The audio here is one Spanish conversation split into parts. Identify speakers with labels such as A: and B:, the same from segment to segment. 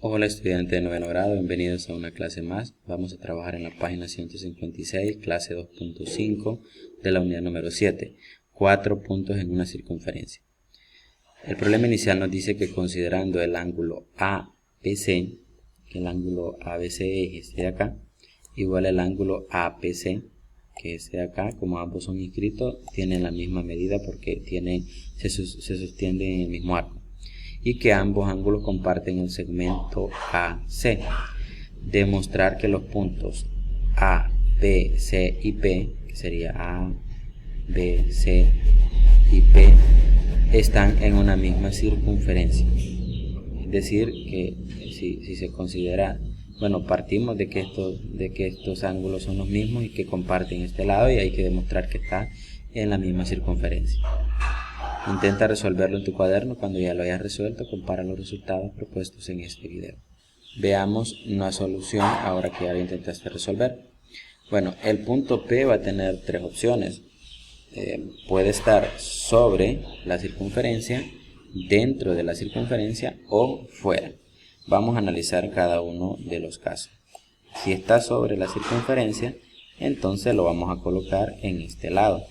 A: Hola estudiantes de noveno grado, bienvenidos a una clase más. Vamos a trabajar en la página 156, clase 2.5 de la unidad número 7, 4 puntos en una circunferencia. El problema inicial nos dice que considerando el ángulo ABC, que el ángulo ABC es este de acá, igual al ángulo APC, que es este de acá, como ambos son inscritos, tienen la misma medida porque se sostienen en el mismo arco. Y que ambos ángulos comparten el segmento AC. Demostrar que los puntos A, B, C y P, que sería A, B, C y P, están en una misma circunferencia. Es decir, que si se considera, bueno, partimos de que estos ángulos son los mismos y que comparten este lado, y hay que demostrar que está en la misma circunferencia. Intenta resolverlo en tu cuaderno. Cuando ya lo hayas resuelto, compara los resultados propuestos en este video. Veamos una solución ahora que ya lo intentaste resolver. Bueno, el punto P va a tener tres opciones. Puede estar sobre la circunferencia, dentro de la circunferencia o fuera. Vamos a analizar cada uno de los casos. Si está sobre la circunferencia, entonces lo vamos a colocar en este lado.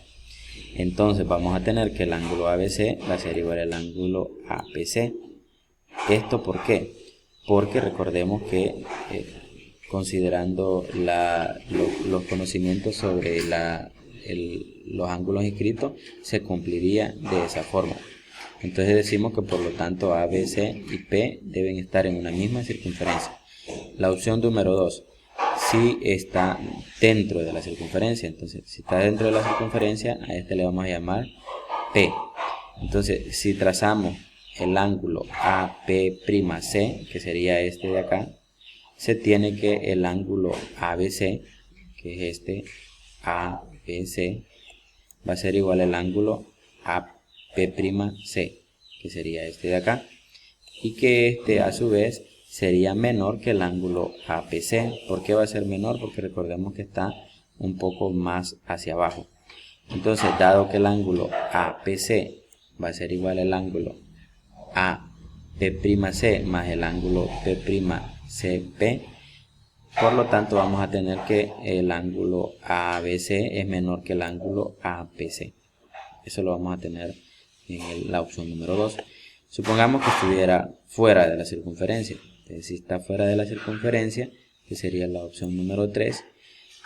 A: Entonces vamos a tener que el ángulo ABC va a ser igual al ángulo APC. ¿Esto por qué? Porque recordemos que considerando los conocimientos sobre los ángulos inscritos, se cumpliría de esa forma. Entonces decimos que por lo tanto ABC y P deben estar en una misma circunferencia. La opción número 2. Si está dentro de la circunferencia. Entonces, si está dentro de la circunferencia, a este le vamos a llamar P. Entonces, si trazamos el ángulo AP'C, que sería este de acá, se tiene que el ángulo ABC, que es este ABC, va a ser igual al ángulo AP'C, que sería este de acá, y que este a su vez sería menor que el ángulo APC. ¿Por qué va a ser menor? Porque recordemos que está un poco más hacia abajo. Entonces, dado que el ángulo APC va a ser igual al ángulo AP'C más el ángulo P'CP, por lo tanto vamos a tener que el ángulo ABC es menor que el ángulo APC. Eso lo vamos a tener en la opción número 2. Supongamos que estuviera fuera de la circunferencia. Entonces, si está fuera de la circunferencia, que sería la opción número 3,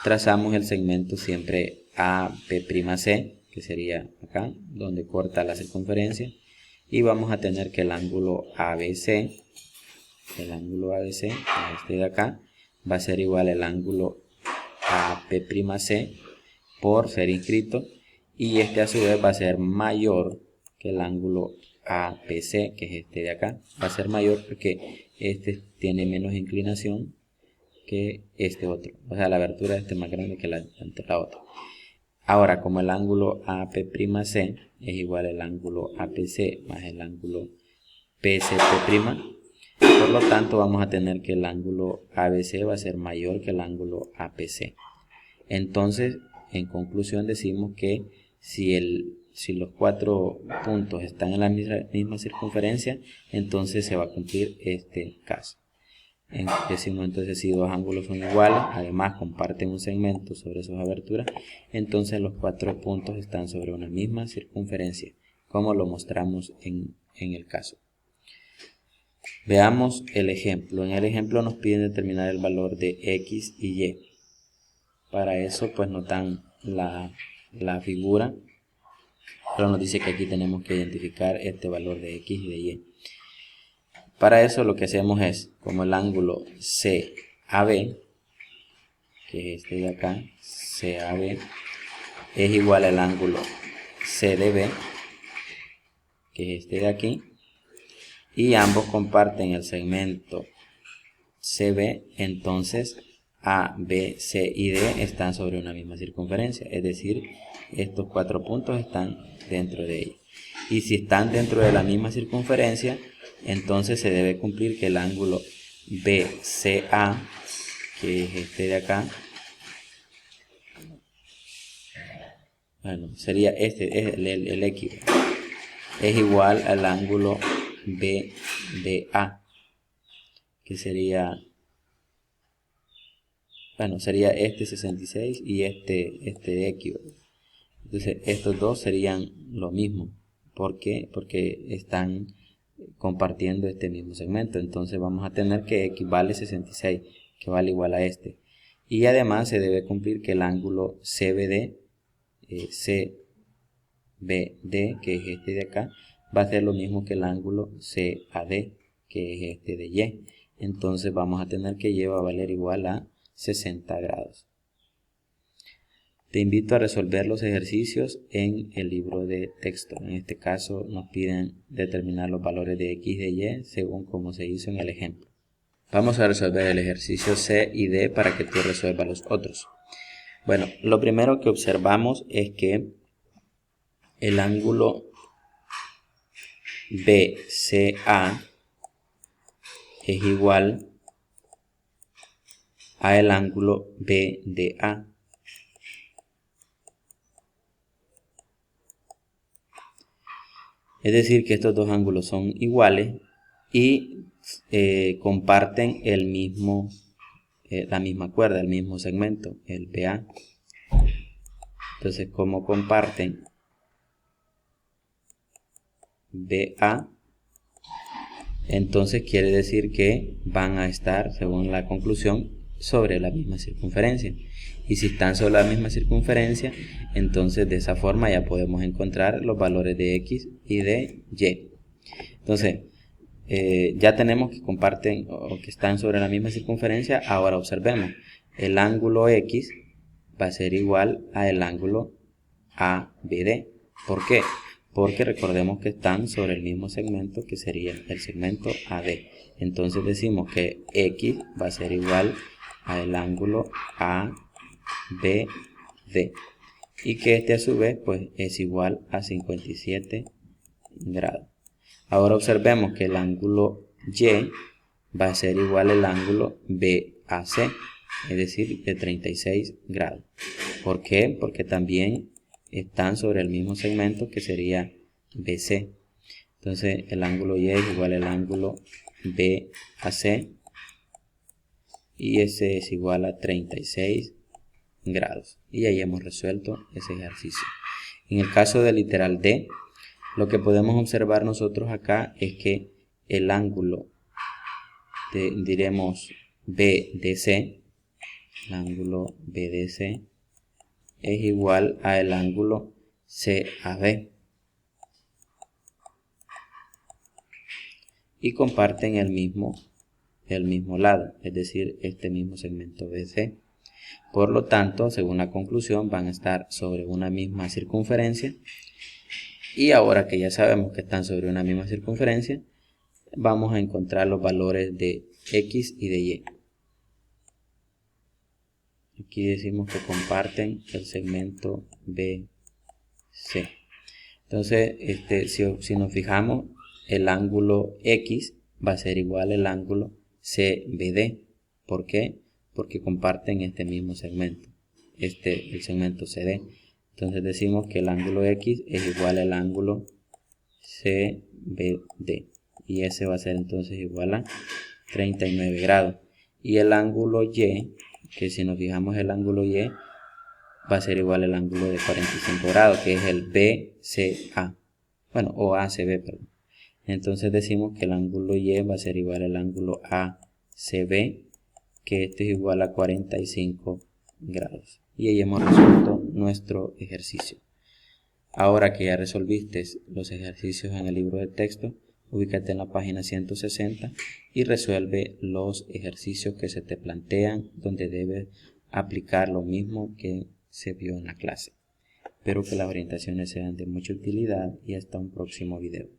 A: trazamos el segmento siempre AP'C, que sería acá, donde corta la circunferencia, y vamos a tener que el ángulo ABC, este de acá, va a ser igual al ángulo AP'C por ser inscrito, y este a su vez va a ser mayor que el ángulo APC, que es este de acá. Va a ser mayor porque este tiene menos inclinación que este otro. O sea, la abertura de este es más grande que la otra. Ahora, como el ángulo AP'C es igual al ángulo APC más el ángulo PCP', por lo tanto vamos a tener que el ángulo ABC va a ser mayor que el ángulo APC. Entonces, en conclusión, decimos que si los cuatro puntos están en la misma circunferencia, entonces se va a cumplir este caso. Decimos entonces, si dos ángulos son iguales, además comparten un segmento sobre sus aberturas, entonces los cuatro puntos están sobre una misma circunferencia, como lo mostramos en el caso. Veamos el ejemplo. En el ejemplo nos piden determinar el valor de X y Y. Para eso pues nos dan la figura, pero nos dice que aquí tenemos que identificar este valor de X y de Y. Para eso lo que hacemos es, como el ángulo CAB, que es este de acá, CAB, es igual al ángulo CDB, que es este de aquí, y ambos comparten el segmento CB, entonces A, B, C y D están sobre una misma circunferencia, es decir, estos cuatro puntos están dentro de ella. Y si están dentro de la misma circunferencia, entonces se debe cumplir que el ángulo BCA, que es este de acá, bueno, sería este, es el X, es igual al ángulo BDA, que sería, bueno, sería este 66 y este X. Entonces estos dos serían lo mismo. ¿Por qué? Porque están compartiendo este mismo segmento. Entonces vamos a tener que X vale 66, que vale igual a este. Y además se debe cumplir que el ángulo CBD, que es este de acá, va a ser lo mismo que el ángulo CAD, que es este de Y. Entonces vamos a tener que Y va a valer igual a 60 grados. Te invito a resolver los ejercicios en el libro de texto. En este caso nos piden determinar los valores de X y de Y según como se hizo en el ejemplo. Vamos a resolver el ejercicio C y D para que tú resuelvas los otros. Bueno, lo primero que observamos es que el ángulo BCA es igual a el ángulo BDA. Es decir, que estos dos ángulos son iguales y comparten el mismo, la misma cuerda, el mismo segmento, el BA. Entonces, como comparten BA, entonces quiere decir que van a estar, según la conclusión, sobre la misma circunferencia. Y si están sobre la misma circunferencia, entonces de esa forma ya podemos encontrar los valores de X y de Y. Entonces, ya tenemos que comparten o que están sobre la misma circunferencia. Ahora observemos, el ángulo X va a ser igual al ángulo ABD. ¿Por qué? Porque recordemos que están sobre el mismo segmento, que sería el segmento AD. Entonces decimos que X va a ser igual al ángulo ABD y que este a su vez pues es igual a 57 grados. Ahora observemos que el ángulo Y va a ser igual al ángulo BAC, es decir, de 36 grados. ¿Por qué? Porque también están sobre el mismo segmento, que sería BC. Entonces el ángulo Y es igual al ángulo BAC y ese es igual a 36 grados. Y ahí hemos resuelto ese ejercicio. En el caso del literal D, lo que podemos observar nosotros acá es que el ángulo, diremos BDC, el ángulo BDC es igual al ángulo CAB y comparten el mismo lado, es decir, este mismo segmento BC. Por lo tanto, según la conclusión, van a estar sobre una misma circunferencia. Y ahora que ya sabemos que están sobre una misma circunferencia, vamos a encontrar los valores de X y de Y. Aquí decimos que comparten el segmento BC. Entonces, si nos fijamos, el ángulo X va a ser igual al ángulo CBD. ¿Por qué? Porque comparten este mismo segmento, el segmento CD. Entonces decimos que el ángulo X es igual al ángulo CBD. Y ese va a ser entonces igual a 39 grados. Y el ángulo Y, que si nos fijamos el ángulo Y, va a ser igual al ángulo de 45 grados, que es el BCA. Bueno, o ACB, perdón. Entonces decimos que el ángulo Y va a ser igual al ángulo ACB, que este es igual a 45 grados. Y ahí hemos resuelto nuestro ejercicio. Ahora que ya resolviste los ejercicios en el libro de texto, ubícate en la página 160 y resuelve los ejercicios que se te plantean, donde debes aplicar lo mismo que se vio en la clase. Espero que las orientaciones sean de mucha utilidad y hasta un próximo video.